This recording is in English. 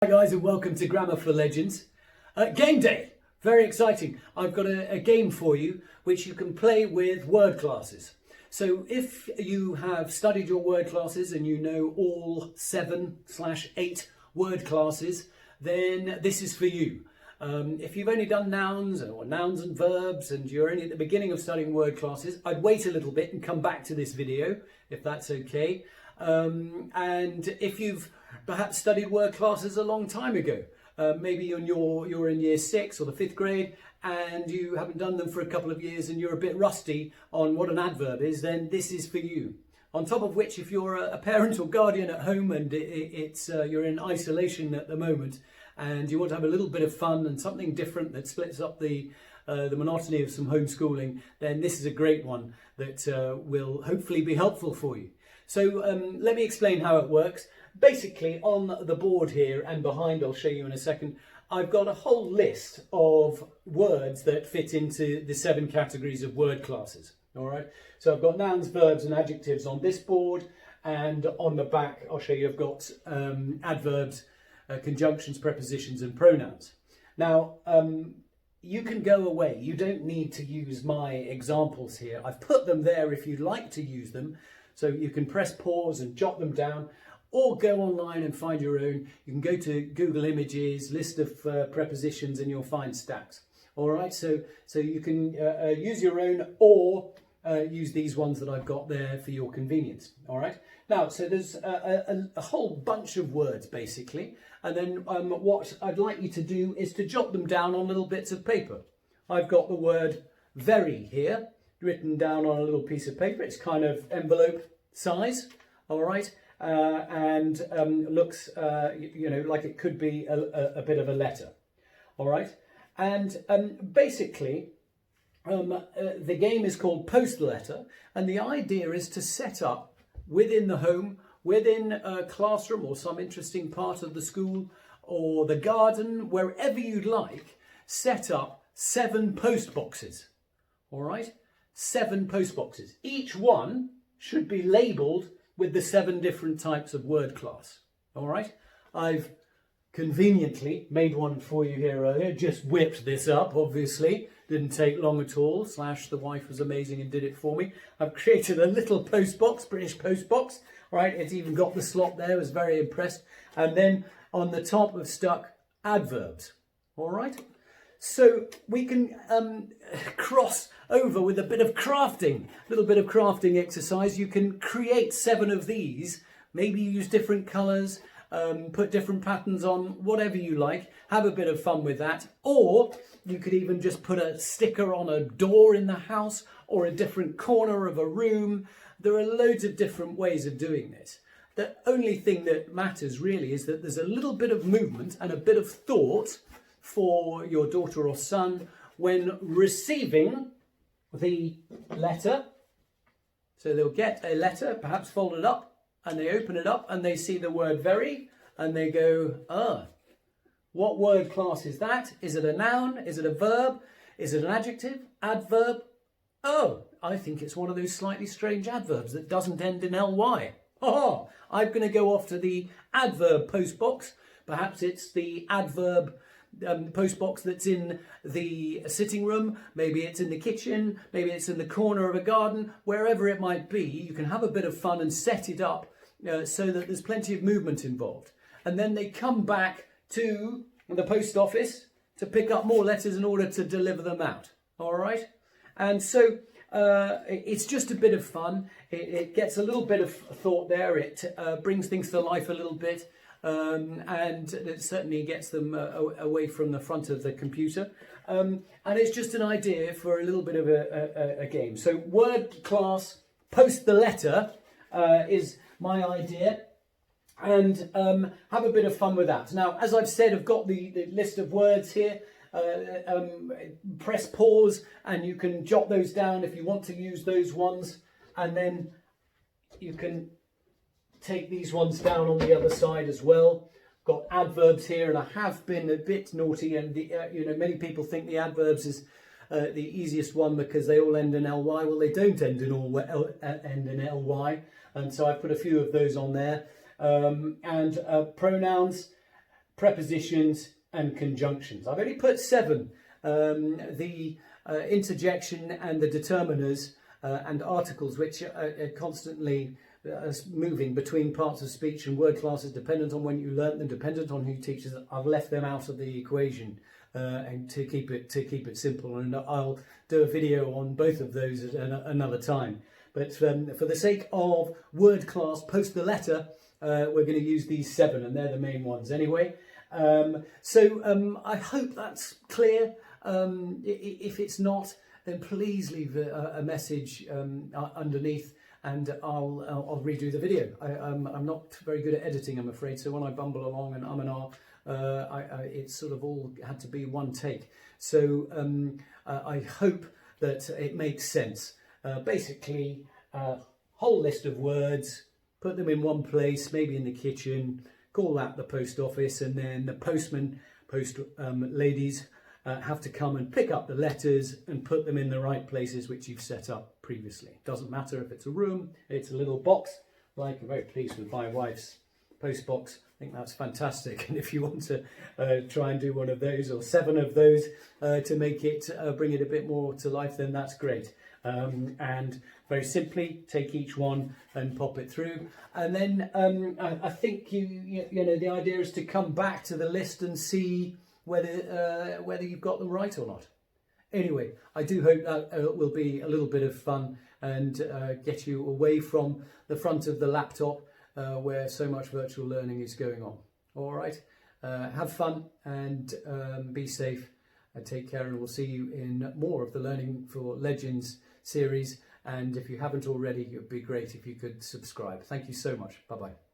Hi guys, and welcome to Grammar for Legends. Game day! Very exciting. I've got a game for you which you can play with word classes. So if you have studied your word classes and you know all 7/8 word classes, then this is for you. If you've only done nouns or nouns and verbs and you're only at the beginning of studying word classes, I'd wait a little bit and come back to this video if that's okay. And if you've perhaps studied word classes a long time ago, maybe you're in year 6 or the 5th grade and you haven't done them for a couple of years and you're a bit rusty on what an adverb is, then this is for you. On top of which, if you're a parent or guardian at home and you're in isolation at the moment and you want to have a little bit of fun and something different that splits up the monotony of some homeschooling, then this is a great one that will hopefully be helpful for you. So let me explain how it works. Basically, on the board here and behind, I'll show you in a second, I've got a whole list of words that fit into the 7 categories of word classes. All right, so I've got nouns, verbs and adjectives on this board, and on the back I'll show you I've got adverbs, conjunctions, prepositions and pronouns. Now, you can go away. You don't need to use my examples here. I've put them there if you'd like to use them. So you can press pause and jot them down, or go online and find your own. You can go to Google Images, list of prepositions, and you'll find stacks. All right, so you can use your own or use these ones that I've got there for your convenience. All right. Now, so there's a whole bunch of words basically, and then what I'd like you to do is to jot them down on little bits of paper. I've got the word very here, written down on a little piece of paper. It's kind of envelope size, all right, and looks, like it could be a bit of a letter, all right. And basically, the game is called Post the Letter, and the idea is to set up within the home, within a classroom or some interesting part of the school or the garden, wherever you'd like, set up 7 post boxes, all right. 7 post boxes. Each one should be labelled with the 7 different types of word class. All right. I've conveniently made one for you here earlier. Just whipped this up, obviously. Didn't take long at all. / the wife was amazing and did it for me. I've created a little post box, British post box. All right. It's even got the slot there. I was very impressed. And then on the top I've stuck adverbs. All right. So we can cross over with a bit of crafting, a little bit of crafting exercise. You can create 7 of these, maybe use different colours, put different patterns on, whatever you like, have a bit of fun with that. Or you could even just put a sticker on a door in the house or a different corner of a room. There are loads of different ways of doing this. The only thing that matters really is that there's a little bit of movement and a bit of thought for your daughter or son when receiving the letter. So they'll get a letter, perhaps folded up, and they open it up and they see the word very, and they go, what word class is that? Is it a noun? Is it a verb? Is it an adjective? Adverb? Oh, I think it's one of those slightly strange adverbs that doesn't end in ly. Oh, I'm going to go off to the adverb postbox. Perhaps it's the adverb postbox that's in the sitting room, maybe it's in the kitchen, maybe it's in the corner of a garden, wherever it might be. You can have a bit of fun and set it up so that there's plenty of movement involved. And then they come back to the post office to pick up more letters in order to deliver them out. All right. And so it's just a bit of fun. It gets a little bit of thought there. It brings things to life a little bit. And it certainly gets them away from the front of the computer. And it's just an idea for a little bit of a game. So word class Post the Letter is my idea. And have a bit of fun with that. Now, as I've said, I've got the list of words here. Press pause and you can jot those down if you want to use those ones. And then you can take these ones down on the other side as well. Got adverbs here, and I have been a bit naughty, and many people think the adverbs is the easiest one because they all end in ly. Well, they don't end in ly, and so I've put a few of those on there. And pronouns. prepositions and conjunctions. I've only put 7. The interjection and the determiners and articles, which are constantly moving between parts of speech and word classes, dependent on when you learn them, dependent on who teaches them. I've left them out of the equation, and to keep it simple. And I'll do a video on both of those at another time. But for the sake of word class post the letter, we're going to use these 7, and they're the main ones anyway. I hope that's clear. If it's not, then please leave a message underneath, and I'll redo the video. I'm not very good at editing, I'm afraid, so when I bumble along and and it's sort of all had to be one take. So I hope that it makes sense. Basically, whole list of words, put them in one place, maybe in the kitchen, call that the post office, and then the ladies have to come and pick up the letters and put them in the right places which you've set up previously. Doesn't matter if it's a room, it's a little box. Like, I'm very pleased with my wife's post box. I think that's fantastic. And if you want to try and do one of those or 7 of those to make it bring it a bit more to life, then that's great. And very simply take each one and pop it through, and then I think you know the idea is to come back to the list and see whether you've got them right or not. Anyway, I do hope that will be a little bit of fun and get you away from the front of the laptop where so much virtual learning is going on. All right, have fun and be safe. Take care, and we'll see you in more of the Learning for Legends series. And if you haven't already, it would be great if you could subscribe. Thank you so much. Bye-bye.